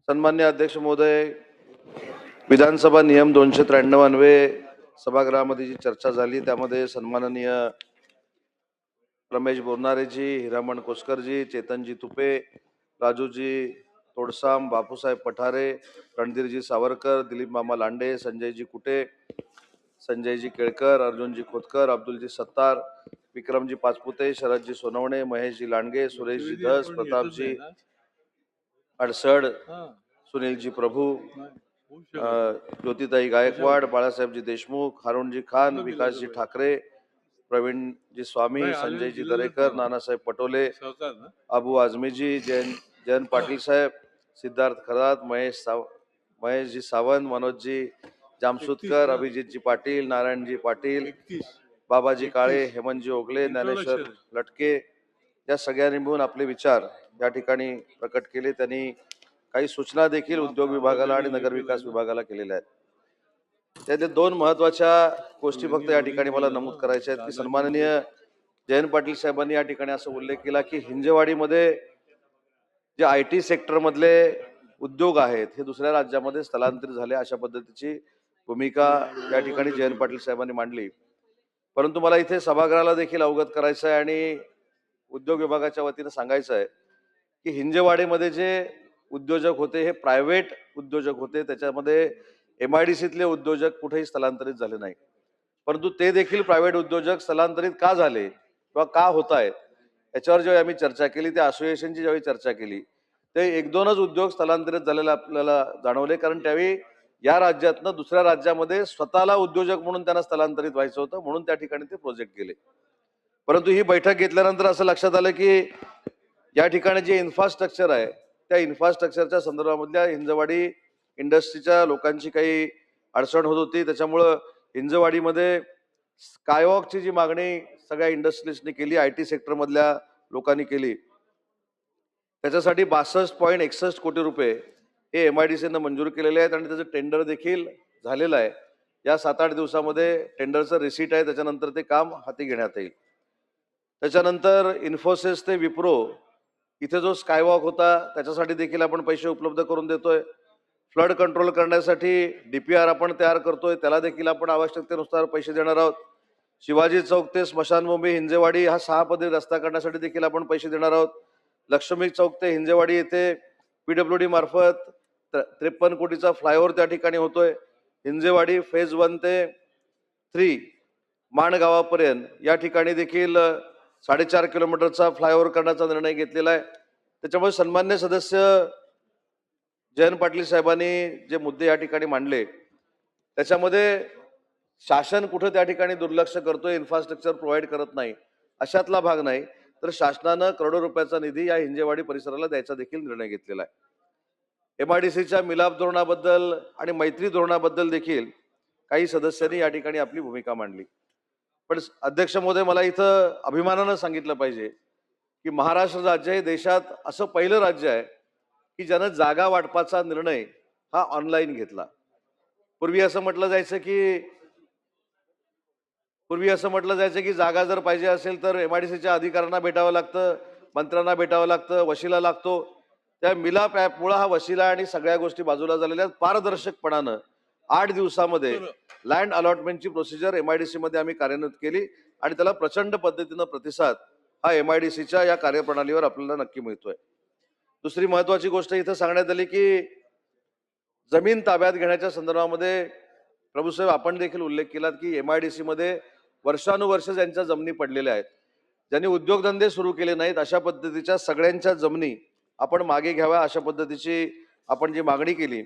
सन्मान्य अध्यक्ष महोदय, विधानसभा नियम 293 अन्वये सभागृहामध्ये जी चर्चा झाली त्यामध्ये सन्माननीय रमेश बोरनारेजी, हिरामण कोसकरजी, चेतनजी तुपे, राजूजी तोडसाम, बापूसाहेब पठारे, रणधीरजी सावरकर, दिलीप मामा लांडे, संजयजी कुटे, संजयजी केळकर, अर्जुनजी खोतकर, अब्दुलजी सत्तार, विक्रमजी पाचपुते, शरदजी सोनवणे, महेशजी लांडगे, सुरेशजी धस, प्रतापजी अडसड, सुनीलजी प्रभू, ज्योतिताई गायकवाड, बाळासाहेबजी देशमुख, हारूनजी खान, विकासजी ठाकरे, प्रवीणजी स्वामी, संजयजी दरेकर, नानासाहेब पटोले, अबू आझमीजी, जयंत पाटील साहेब, सिद्धार्थ खरात, महेशजी सावंत, मनोजजी जामसुदकर, अभिजितजी पाटील, नारायणजी पाटील, बाबाजी काळे, हेमंतजी ओगले, ज्ञानेश्वर लटके या सगळ्यांनी मिळून आपले विचार या ठिकाणी प्रकट केले. त्यांनी काही सूचना देखील उद्योग विभागाला आणि नगरविकास विभागाला केलेल्या आहेत. त्यातल्या दोन महत्वाच्या गोष्टी फक्त या ठिकाणी मला नमूद करायच्या आहेत की सन्माननीय जयंत पाटील साहेबांनी या ठिकाणी असा उल्लेख केला की हिंजेवाडीमध्ये जे IT सेक्टर मधले उद्योग आहेत हे दुसऱ्या राज्यामध्ये स्थलांतरित झाले अशा पद्धतीची भूमिका या ठिकाणी जयंत पाटील साहेबांनी मांडली. परंतु मला इथे सभागृहाला देखील अवगत करायचं आहे आणि उद्योग विभागाच्या वतीने सांगायचं आहे की हिंजेवाडीमध्ये जे उद्योजक होते हे प्रायव्हेट उद्योजक होते. त्याच्यामध्ये MIDCतले उद्योजक कुठेही स्थलांतरित झाले नाही. परंतु ते देखील प्रायव्हेट उद्योजक स्थलांतरित का झाले किंवा का होत आहेत याच्यावर जेव्हा आम्ही चर्चा केली, त्या असोसिएशनची ज्यावेळी चर्चा केली ते एक दोनच उद्योग स्थलांतरित झालेले आपल्याला जाणवले. कारण त्यावेळी या राज्यातनं दुसऱ्या राज्यामध्ये स्वतःला उद्योजक म्हणून त्यांना स्थलांतरित व्हायचं होतं, म्हणून त्या ठिकाणी ते प्रोजेक्ट गेले. परंतु ही बैठक घेतल्यानंतर असं लक्षात आलं की या ठिकाणी जे इन्फ्रास्ट्रक्चर आहे त्या इन्फ्रास्ट्रक्चरच्या संदर्भामधल्या हिंजवाडी इंडस्ट्रीच्या लोकांची काही अडचण होत होती. त्याच्यामुळं हिंजवाडीमध्ये स्कायवॉकची जी मागणी सगळ्या इंडस्ट्रीजनी केली, IT सेक्टरमधल्या लोकांनी केली, त्याच्यासाठी 62.61 कोटी रुपये हे MIDCनं मंजूर केलेले आहेत आणि त्याचं टेंडर देखील झालेलं आहे. या 7-8 दिवसामध्ये टेंडरचं रिसीट आहे, त्याच्यानंतर ते काम हाती घेण्यात येईल. त्याच्यानंतर इन्फोसिस ते विप्रो इथे जो स्कायवॉक होता त्याच्यासाठी देखील आपण पैसे उपलब्ध करून देतोय. फ्लड कंट्रोल करण्यासाठी DPR आपण तयार करतोय, त्याला देखील आपण आवश्यकतेनुसार पैसे देणार आहोत. शिवाजी चौक ते स्मशानभूमी हिंजेवाडी हा 6 पदरी रस्ता करण्यासाठी देखील आपण पैसे देणार आहोत. लक्ष्मी चौक ते हिंजेवाडी येथे PWD मार्फत 53 कोटीचा फ्लायओव्हर त्या ठिकाणी होतोय. हिंजेवाडी फेज 1 ते 3 माणगावापर्यंत या ठिकाणी देखील 4.5 किलोमीटरचा फ्लायओव्हर करण्याचा निर्णय घेतलेला आहे. त्याच्यामुळे सन्मान्य सदस्य जयंत पाटील साहेबांनी जे मुद्दे या ठिकाणी मांडले त्याच्यामध्ये शासन कुठं त्या ठिकाणी दुर्लक्ष करतोय, इन्फ्रास्ट्रक्चर प्रोव्हाइड करत नाही अशातला भाग नाही, तर शासनानं करोडो रुपयाचा निधी या हिंजेवाडी परिसराला द्यायचा देखील निर्णय घेतलेला आहे. MIDCच्या मिलाप धोरणाबद्दल आणि मैत्री धोरणाबद्दल देखील काही सदस्यांनी या ठिकाणी आपली भूमिका मांडली. पण अध्यक्ष महोदय, मला इथं अभिमानानं सांगितलं पाहिजे की महाराष्ट्र राज्य हे देशात असं पहिलं राज्य आहे की ज्यानं जागा वाटपाचा निर्णय हा ऑनलाईन घेतला. पूर्वी असं म्हटलं जायचं की जागा जर पाहिजे असेल तर MIDCच्या अधिकाऱ्यांना भेटावं लागतं, मंत्र्यांना भेटावं लागतं, वशिला लागतो. त्या मिलाप ॲपमुळे हा वशिला आणि सगळ्या गोष्टी बाजूला झालेल्या आहेत. पारदर्शकपणानं 8 दिवसामध्ये लँड अलॉटमेंटची प्रोसिजर MIDC मध्ये आम्ही कार्यान्वित केली आणि त्याला प्रचंड पद्धतीनं प्रतिसाद हा MIDCच्या या कार्यप्रणालीवर आपल्याला नक्की मिळतोय. दुसरी महत्वाची गोष्ट इथं सांगण्यात आली की जमीन ताब्यात घेण्याच्या संदर्भामध्ये प्रभूसाहेब आपण देखील उल्लेख केलात की MIDC मध्ये वर्षानुवर्ष ज्यांच्या जमिनी पडलेल्या आहेत, ज्यांनी उद्योगधंदे सुरू केले नाहीत, अशा पद्धतीच्या सगळ्यांच्या जमिनी आपण मागे घ्याव्या अशा पद्धतीची आपण जी मागणी केली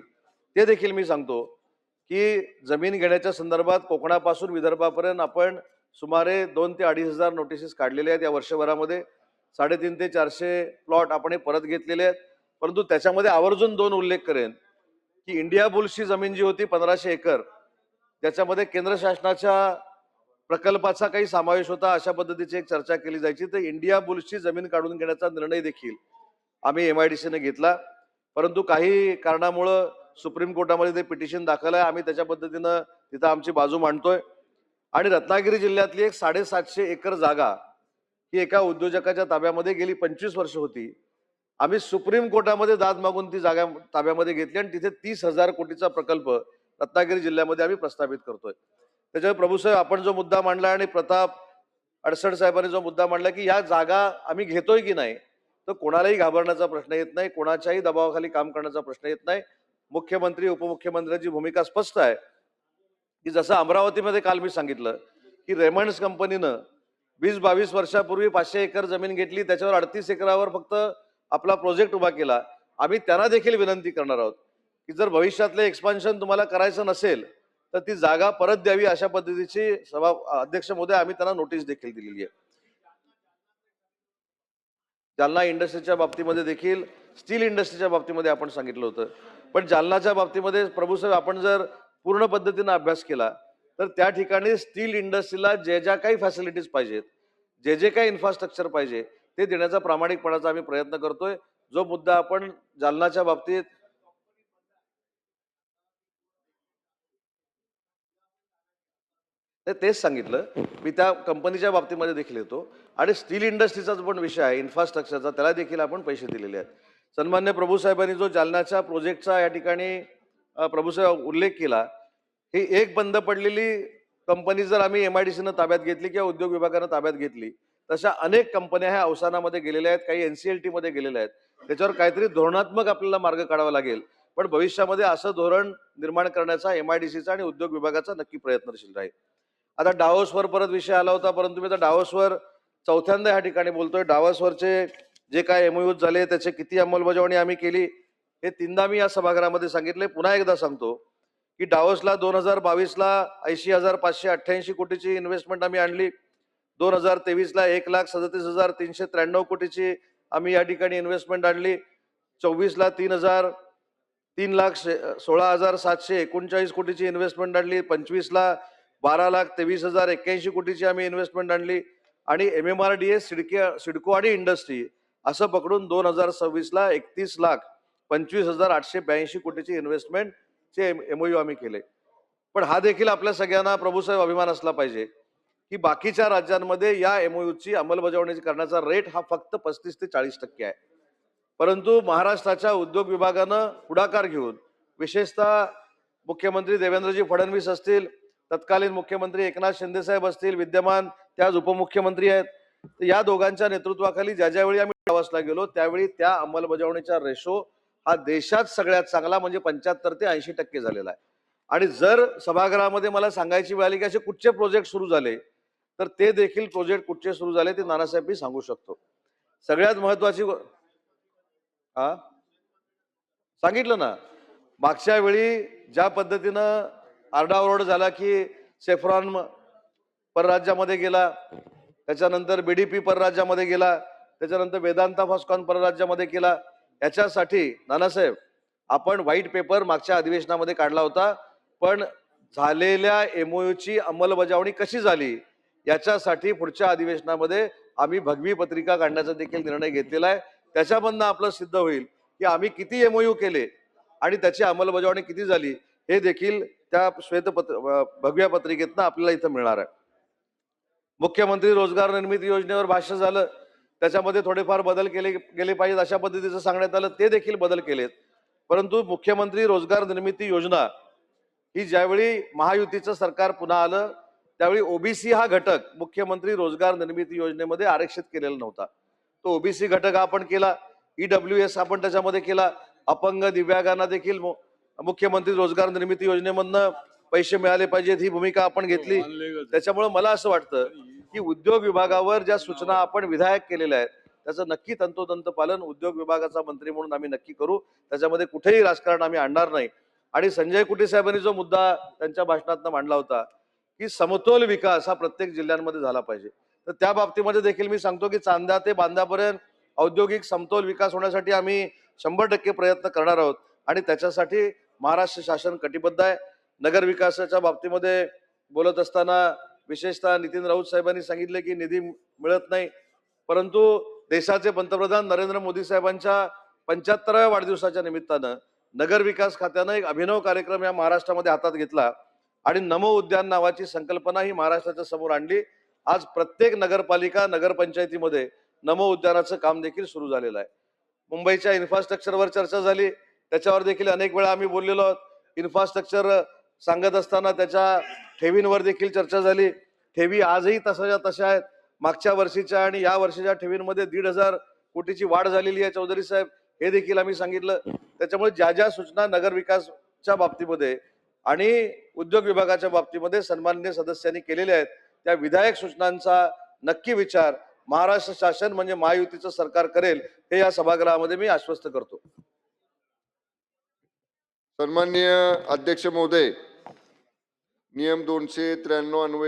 ते देखील मी सांगतो की जमीन घेण्याच्या संदर्भात कोकणापासून विदर्भापर्यंत आपण सुमारे 2 ते 2.5 हजार नोटिसेस काढलेल्या आहेत. या वर्षभरामध्ये 350 ते 400 प्लॉट आपण परत घेतलेले आहेत. परंतु त्याच्यामध्ये आवर्जून 2 उल्लेख करेन की इंडिया बुल्सची जमीन जी होती 1500 एकर, त्याच्यामध्ये केंद्र शासनाच्या प्रकल्पाचा काही समावेश होता, अशा पद्धतीची एक चर्चा केली जायची. तर इंडिया बुल्सची जमीन काढून घेण्याचा निर्णय देखील आम्ही MIDCने घेतला. परंतु काही कारणामुळं सुप्रीम कोर्टामध्ये ते पिटिशन दाखल आहे. आम्ही त्याच्या पद्धतीनं तिथं आमची बाजू मांडतोय. आणि रत्नागिरी जिल्ह्यातली एक 750 एकर जागा ही एका उद्योजकाच्या ताब्यामध्ये गेली 25 वर्ष होती आम्ही सुप्रीम कोर्टामध्ये दाद मागून ती जागा ताब्यामध्ये घेतली आणि तिथे 30,000 कोटीचा प्रकल्प रत्नागिरी जिल्ह्यामध्ये आम्ही प्रस्थापित करतोय. त्याच्यावर प्रभूसाहेब आपण जो मुद्दा मांडला आणि प्रताप अडसड साहेबांनी जो मुद्दा मांडला की या जागा आम्ही घेतोय की नाही, तर कोणालाही घाबरण्याचा प्रश्न येत नाही, कोणाच्याही दबावाखाली काम करण्याचा प्रश्न येत नाही. मुख्यमंत्री उपमुख्यमंत्र्यांची भूमिका स्पष्ट आहे की जसं अमरावतीमध्ये काल मी सांगितलं की रेमंड्स कंपनीनं 20-22 वर्षापूर्वी 500 एकर जमीन घेतली, त्याच्यावर 38 एकरावर फक्त आपला प्रोजेक्ट उभा केला. आम्ही त्यांना देखील विनंती करणार आहोत की जर भविष्यातले एक्सपान्शन तुम्हाला करायचं नसेल तर ती जागा परत द्यावी, अशा पद्धतीची सभा अध्यक्ष महोदय आम्ही त्यांना नोटीस देखील दिलेली आहे. जालना इंडस्ट्रीच्या बाबतीमध्ये देखील स्टील इंडस्ट्रीच्या बाबतीमध्ये आपण सांगितलं होतं, पण जालनाच्या बाबतीमध्ये प्रभूसाहेब आपण जर पूर्ण पद्धतीने अभ्यास केला तर त्या ठिकाणी स्टील इंडस्ट्रीला जे ज्या काही फॅसिलिटीज पाहिजेत, जे जे काही इन्फ्रास्ट्रक्चर पाहिजे ते देण्याचा प्रामाणिकपणाचा आम्ही प्रयत्न करतोय. जो मुद्दा आपण जालनाच्या बाबतीत तेच सांगितलं, मी त्या कंपनीच्या बाबतीमध्ये देखील येतो आणि स्टील इंडस्ट्रीचा जो पण विषय आहे इन्फ्रास्ट्रक्चरचा, त्याला देखील आपण पैसे दिलेले आहेत. सन्मान्य प्रभूसाहेबांनी जो जालन्याच्या प्रोजेक्टचा या ठिकाणी प्रभूसाहेब उल्लेख केला, ही एक बंद पडलेली कंपनी जर आम्ही MIDCनं ताब्यात घेतली किंवा उद्योग विभागानं ताब्यात घेतली, तशा अनेक कंपन्या ह्या अवसानामध्ये गेलेल्या आहेत, काही NCLT मध्ये गेलेल्या आहेत. त्याच्यावर काहीतरी धोरणात्मक आपल्याला मार्ग काढावा लागेल, पण भविष्यामध्ये असं धोरण निर्माण करण्याचा MIDCचा आणि उद्योग विभागाचा नक्की प्रयत्नशील राहील. आता डावोसवर परत विषय आला होता, परंतु मी आता डावोसवर चौथ्यांदा या ठिकाणी बोलतोय. डावोसवरचे जे काय MOU झाले त्याचे किती अंमलबजावणी आम्ही केली हे तीनदा मी या सभागृहामध्ये सांगितले. पुन्हा एकदा सांगतो की डावोसला 2022ला 80,588 कोटीची इन्व्हेस्टमेंट आम्ही आणली. 2023ला 1,37,393 कोटीची आम्ही या ठिकाणी इन्व्हेस्टमेंट आणली. 24ला 3,16,739 कोटीची इन्व्हेस्टमेंट आणली. 25ला 12,23,081 कोटीची आम्ही इन्व्हेस्टमेंट आणली आणि MMRDA, सिडको आणि इंडस्ट्री असं पकडून 2026ला 31,25,882 कोटीची इन्व्हेस्टमेंटचे MOU आम्ही केले. पण हा देखील आपल्या सगळ्यांना प्रभूसाहेब अभिमान असला पाहिजे की बाकीच्या राज्यांमध्ये या MOUची अंमलबजावणी करण्याचा रेट हा फक्त 35 ते 40% आहे. परंतु महाराष्ट्राच्या उद्योग विभागानं पुढाकार घेऊन, विशेषतः मुख्यमंत्री देवेंद्रजी फडणवीस असतील, तत्कालीन मुख्यमंत्री एकनाथ शिंदे साहेब असतील, विद्यमान ते आज उपमुख्यमंत्री आहेत, तर या दोघांच्या नेतृत्वाखाली ज्यावेळी आम्ही डावसला गेलो त्यावेळी त्या अंमलबजावणीचा रेशो हा देशात सगळ्यात चांगला म्हणजे 75 ते 80% झालेला आहे. आणि जर सभागृहामध्ये मला सांगायची वेळ आली की असे कुठचे प्रोजेक्ट सुरू झाले तर ते देखील प्रोजेक्ट कुठचे सुरू झाले ते नानासाहेब मी सांगू शकतो. सगळ्यात महत्वाची हा सांगितलं ना, मागच्या वेळी ज्या पद्धतीनं आरडाओरड झाला की सेफ्रॉन परराज्यामध्ये गेला, त्याच्यानंतर BDP परराज्यामध्ये गेला, त्याच्यानंतर वेदांता फॉस्कॉन परराज्यामध्ये केला, याच्यासाठी नानासाहेब आपण व्हाईट पेपर मागच्या अधिवेशनामध्ये काढला होता, पण झालेल्या MOUची अंमलबजावणी कशी झाली याच्यासाठी पुढच्या अधिवेशनामध्ये आम्ही भगवी पत्रिका काढण्याचा देखील निर्णय घेतलेला आहे. त्याच्यामधनं आपलं सिद्ध होईल की आम्ही किती MOU केले आणि त्याची अंमलबजावणी किती झाली हे देखील त्या भगव्या पत्रिकेतनं आपल्याला इथं मिळणार आहे. मुख्यमंत्री रोजगार निर्मिती योजनेवर भाष्य झालं, त्याच्यामध्ये थोडेफार बदल केले गेले पाहिजेत अशा पद्धतीचं सांगण्यात आलं, ते देखील बदल केलेत. परंतु मुख्यमंत्री रोजगार निर्मिती योजना ही ज्यावेळी महायुतीचं सरकार पुन्हा आलं त्यावेळी OBC हा घटक मुख्यमंत्री रोजगार निर्मिती योजनेमध्ये आरक्षित केलेला नव्हता. तो OBC घटक आपण केला, EWS आपण त्याच्यामध्ये केला, अपंग दिव्यांगांना देखील मुख्यमंत्री रोजगार निर्मिती योजनेमधनं पैसे मिळाले पाहिजेत ही भूमिका आपण घेतली. त्याच्यामुळे मला असं वाटतं की उद्योग विभागावर ज्या सूचना आपण विधायक केलेल्या आहेत त्याचं नक्की तंतोतंत पालन उद्योग विभागाचा मंत्री म्हणून आम्ही नक्की करू. त्याच्यामध्ये कुठेही राजकारण आम्ही आणणार नाही. आणि संजय कुटे साहेबांनी जो मुद्दा त्यांच्या भाषणात मांडला होता की समतोल विकास हा प्रत्येक जिल्ह्यांमध्ये झाला पाहिजे, तर त्या बाबतीमध्ये देखील मी सांगतो की चांदा ते बांद्यापर्यंत औद्योगिक समतोल विकास होण्यासाठी आम्ही 100% प्रयत्न करणार आहोत आणि त्याच्यासाठी महाराष्ट्र शासन कटिबद्ध आहे. नगर विकासाच्या बाबतीमध्ये बोलत असताना विशेषतः नितीन राऊत साहेबांनी सांगितले की निधी मिळत नाही, परंतु देशाचे पंतप्रधान नरेंद्र मोदी साहेबांच्या 75व्या वाढदिवसाच्या निमित्तानं नगर विकास खात्यानं एक अभिनव कार्यक्रम या महाराष्ट्रामध्ये हातात घेतला आणि नमो उद्यान नावाची संकल्पना ही महाराष्ट्राच्या समोर आणली. आज प्रत्येक नगरपालिका नगरपंचायतीमध्ये नमो उद्यानाचं काम देखील सुरू झालेलं आहे. मुंबईच्या इन्फ्रास्ट्रक्चरवर चर्चा झाली, त्याच्यावर देखील अनेक वेळा आम्ही बोललेलो आहोत. इन्फ्रास्ट्रक्चर सांगत असताना त्याच्या ठेवींवर देखील चर्चा झाली. ठेवी आजही तशाच्या तशा आहेत. मागच्या वर्षीच्या आणि या वर्षीच्या ठेवींमध्ये 1,500 कोटीची वाढ झालेली आहे चौधरी साहेब, हे देखील आम्ही सांगितलं. त्याच्यामुळे ज्या ज्या सूचना नगर विकासच्या बाबतीमध्ये आणि उद्योग विभागाच्या बाबतीमध्ये सन्माननीय सदस्यांनी केलेल्या आहेत, त्या विधायक सूचनांचा नक्की विचार महाराष्ट्र शासन म्हणजे महायुतीचं सरकार करेल, हे या सभागृहामध्ये मी आश्वस्त करतो. सन्माननीय अध्यक्ष महोदय, नियम 293 अन्वये